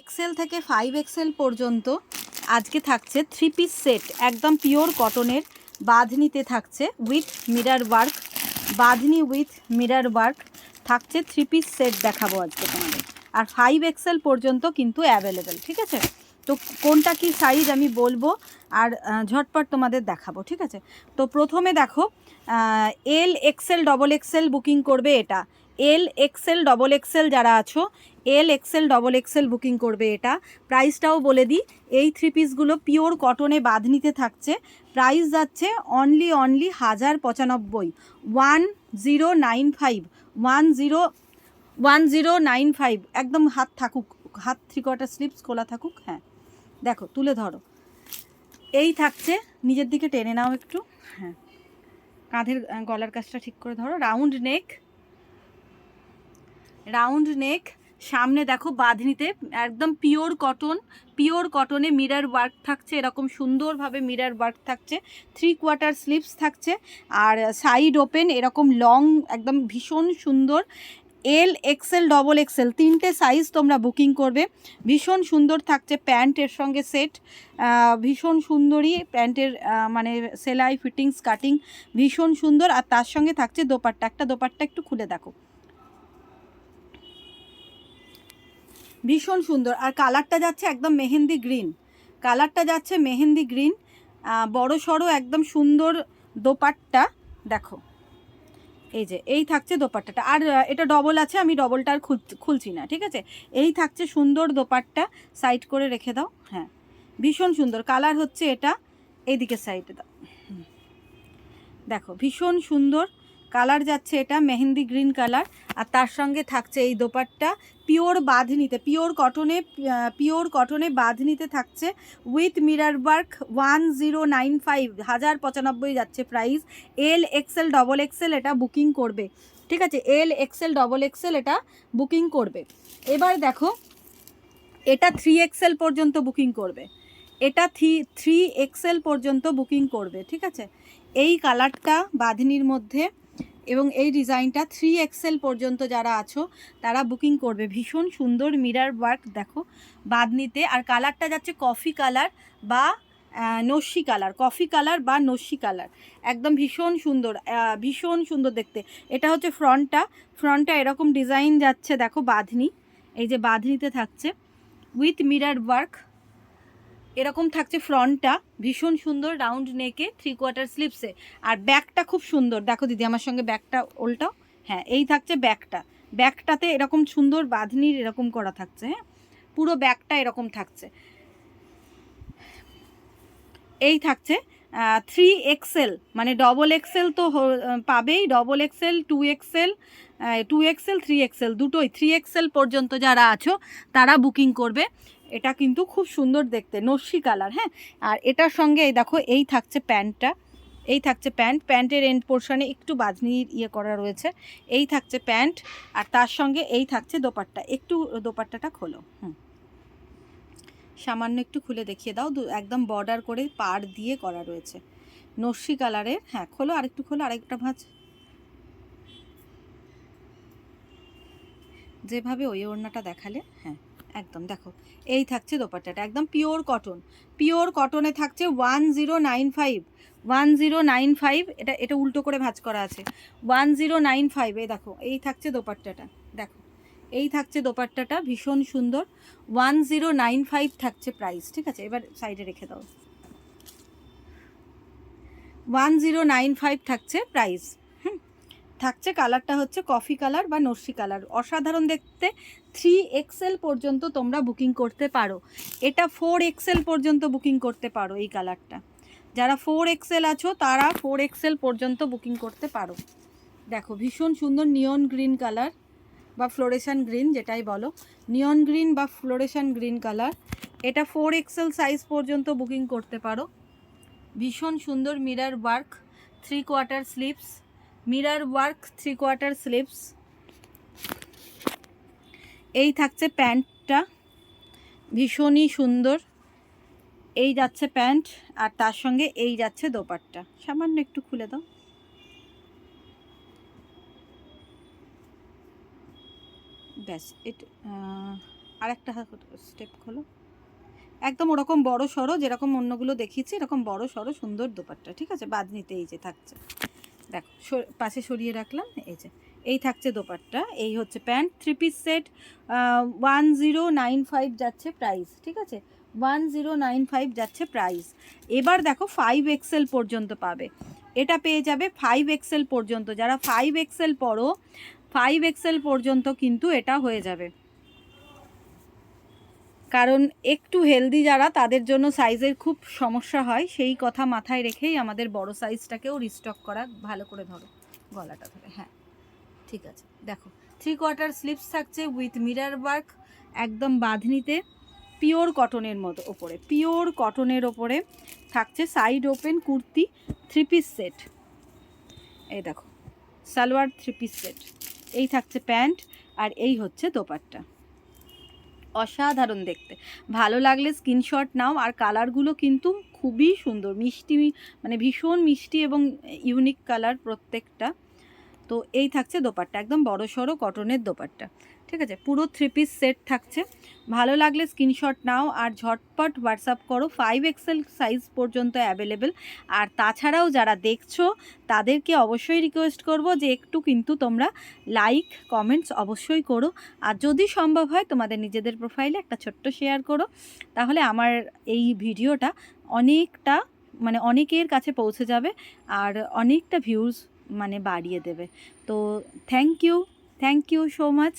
Excel থেকে 5XL পর্যন্ত আজকে থাকছে 3 পিস সেট, একদম পিওর কটনের বাঁধনিতে থাকছে with mirror work, bandhani with mirror work থাকছে 3 পিস সেট দেখাবো আজকে তোমাদের। আর 5XL পর্যন্ত কিন্তু অ্যাভেলেবেল, ঠিক আছে? তো কোনটা কি সাইজ আমি বলবো আর ঝটপট তোমাদের দেখাবো, ঠিক আছে? তো প্রথমে দেখো, XL XXL বুকিং করবে এটা, XL XXL যারা আছো XL XXL বুকিং করবে এটা। প্রাইসটাও বলে দিই, এই 3 পিসগুলো পিওর কটনে বাঁধনিতে থাকছে, প্রাইস যাচ্ছে অনলি 1095, 1095, 1095, একদম হাত থাকুক, হাত 3/4 স্লিপস খোলা থাকুক। হ্যাঁ দেখো, তুলে ধরো, এই থাকছে, নিজের দিকে টেনে নাও একটু, হ্যাঁ কাঁধের গলার কাছটা ঠিক করে ধরো, রাউন্ড নেক, সামনে দেখো বাঁধনিতে একদম পিওর কটনে মিরর ওয়ার্ক থাকছে, এরকম সুন্দরভাবে মিরর ওয়ার্ক থাকছে, 3/4 স্লিভস থাকছে, আর সাইড ওপেন এরকম লং, একদম ভীষণ সুন্দর। XL XXL তিনটে সাইজ তোমরা বুকিং করবে, ভীষণ সুন্দর থাকছে। প্যান্টের সঙ্গে সেট, ভীষণ সুন্দরই প্যান্টের মানে সেলাই ফিটিংস কাটিং ভীষণ সুন্দর, আর তার সঙ্গে থাকছে দোপাট্টা, একটা দোপাট্টা একটু খুলে দেখো, ভীষণ সুন্দর। আর কালারটা যাচ্ছে একদম মেহেন্দি গ্রিন, কালারটা যাচ্ছে মেহেন্দি গ্রিন, বড় সড়ো একদম সুন্দর দোপাট্টা দেখো, এই যে এই থাকছে দোপাট্টাটা। আর এটা ডবল আছে, আমি ডবলটা আর খুলছি না, ঠিক আছে? এই থাকছে সুন্দর দোপাট্টা, সাইড করে রেখে দাও। হ্যাঁ ভীষণ সুন্দর কালার হচ্ছে এটা, এইদিকে সাইডে দাও, দেখো ভীষণ সুন্দর কালার যাচ্ছে এটা, মেহেন্দি গ্রিন কালার। আর তার সঙ্গে থাকছে এই দোপাট্টা, পিওর বাঁধনিতে, পিওর কটনে বাঁধনিতে থাকছে উইথ মিরর ওয়ার্ক, 1095, 1095 যাচ্ছে প্রাইস। XL XXL এটা বুকিং করবে, ঠিক আছে? XL XXL এটা বুকিং করবে। এবার দেখো, এটা 3XL পর্যন্ত বুকিং করবে, এটা 3XL পর্যন্ত বুকিং করবে, ঠিক আছে? এই কালারটা বাঁধনির মধ্যে এবং এই ডিজাইনটা 3XL পর্যন্ত যারা আছো তারা বুকিং করবে, ভীষণ সুন্দর মিরর ওয়ার্ক দেখো বাঁধনিতে। আর কালারটা যাচ্ছে কফি কালার বা নস্যি কালার, কফি কালার বা নস্যি কালার, একদম ভীষণ সুন্দর দেখতে। এটা হচ্ছে ফ্রন্টটা এরকম ডিজাইন যাচ্ছে দেখো, বাঁধনি, এই যে বাঁধনিতে থাকছে উইথ মিরর ওয়ার্ক, এরকম থাকছে ফ্রন্টটা, ভীষণ সুন্দর রাউন্ড নেকে, 3/4 স্লিপসে। আর ব্যাকটা খুব সুন্দর দেখো দিদি, আমার সঙ্গে ব্যাকটা উল্টাও, হ্যাঁ এই থাকছে ব্যাকটাতে এরকম সুন্দর বাঁধনির এরকম করা থাকছে, হ্যাঁ পুরো ব্যাকটা এরকম থাকছে। এই থাকছে 3XL, মানে XXL তো পাবেই, XXL 2XL 3XL দুটোই, 3XL পর্যন্ত যারা আছো তারা বুকিং করবে। এটা কিন্তু খুব সুন্দর দেখতে, নস্যি কালার, হ্যাঁ। আর এটার সঙ্গে এই দেখো, এই থাকছে প্যান্টটা, এই থাকছে প্যান্টের এন্ড পোর্শনে একটু বাঁধনির ইয়ে করা রয়েছে, এই থাকছে প্যান্ট, আর তার সঙ্গে এই থাকছে দোপাট্টা। একটু দোপাট্টাটা খোলো, সামান্য একটু খুলে দেখিয়ে দাও, একদম বর্ডার করে পাড় দিয়ে করা রয়েছে, নস্যি কালারের। হ্যাঁ খোলো, আরেকটু খোলো, আরেকটা ভাঁজ, যেভাবে ওই ওড়নাটা দেখালে, হ্যাঁ একদম দেখো, এই থাকছে দোপাট্টাটা, একদম পিওর কটনে থাকছে 1095, এটা উল্টো করে ভাঁজ করা আছে, 1095, এই দেখো এই থাকছে দোপাট্টাটা, দেখো এই থাকছে দোপাট্টাটা, ভীষণ সুন্দর, 1095 থাকছে প্রাইস, ঠিক আছে? এবার সাইডে রেখে দাও, 1095 থাকছে প্রাইস। থাকছে কালারটা হচ্ছে কফি কালার বা নস্যি কালার, অসাধারণ দেখতে। 3XL পর্যন্ত তোমরা বুকিং করতে পারো, এটা 4XL পর্যন্ত বুকিং করতে পারো। এই কালারটা যারা 4XL আছো তারা 4XL পর্যন্ত বুকিং করতে পারো। দেখো ভীষণ সুন্দর নিয়ন গ্রিন কালার বা ফ্লোরেশন গ্রিন, যেটাই বলো, নিয়ন গ্রিন বা ফ্লোরেশন গ্রিন কালার, এটা 4XL সাইজ পর্যন্ত বুকিং করতে পারো। ভীষণ সুন্দর mirror work, 3/4 sleeves, mirror work 3/4 sleeves. এই থাকছে প্যান্টটা, ভীষণই সুন্দর, এই যাচ্ছে প্যান্ট, আর তার সঙ্গে এই যাচ্ছে দোপাট্টা, সামান্য একটু খুলে দাও, ব্যাস। এটা আরেকটা স্টেপ খোলো, একদম ওরকম বড় সড়ো যেরকম অন্যগুলো দেখিয়েছি, এরকম বড় সড়ো সুন্দর দোপাট্টা, ঠিক আছে। বাঁধনিতে এই যে থাকছে, দেখো পাশে সরিয়ে রাখলাম, এই যে এই থাকছে দোপাট্টা, এই হচ্ছে প্যান্ট। 3 পিস সেট 1095 যাচ্ছে প্রাইস, ঠিক আছে, 1095 যাচ্ছে প্রাইস। এবার দেখো 5XL পর্যন্ত পাবে, এটা পেয়ে যাবে 5XL পর্যন্ত। যারা 5XL পরো 5XL পর্যন্ত কিন্তু এটা হয়ে যাবে, কারণ একটু হেলদি যারা তাদের জন্য সাইজের খুব সমস্যা হয়, সেই কথা মাথায় রেখেই আমাদের বড় সাইজটাকেও রিস্টক করা। ভালো করে ধরো গলাটা ধরে, হ্যাঁ ঠিক আছে। দেখো 3/4 স্লিভস থাকছে উইথ মিরর ওয়ার্ক, একদম বাঁধনিতে, পিওর কটনের মতো ওপরে, পিওর কটনের ওপরে থাকছে side open kurti 3 piece set. এই দেখো সালোয়ার 3 পিস সেট, এই থাকছে প্যান্ট, আর এই হচ্ছে দোপাট্টা। অসাধারণ দেখতে, ভালো লাগলে স্ক্রিনশট নাও। আর কালারগুলো কিন্তু খুবই সুন্দর, মিষ্টি, মানে ভীষণ মিষ্টি এবং ইউনিক কালার প্রত্যেকটা। তো এই থাকছে দোপাট্টা, একদম বড় সড়ো কটনের দোপাট্টা, ঠিক আছে। পুরো 3 পিস সেট থাকছে, ভালো লাগলে স্ক্রিনশট নাও আর ঝটপট হোয়াটসঅ্যাপ করো। 5XL সাইজ পর্যন্ত অ্যাভেলেবেল। আর তাছাড়াও যারা দেখছো তাদেরকে অবশ্যই রিকোয়েস্ট করব যে একটু কিন্তু তোমরা লাইক কমেন্টস অবশ্যই করো, আর যদি সম্ভব হয় তোমাদের নিজেদের প্রোফাইলে একটা ছোট্ট শেয়ার করো, তাহলে আমার এই ভিডিওটা অনেকটা, মানে অনেকের কাছে পৌঁছে যাবে আর অনেকটা ভিউজ মানে বাড়িয়ে দেবে। তো থ্যাংক ইউ সো মাচ।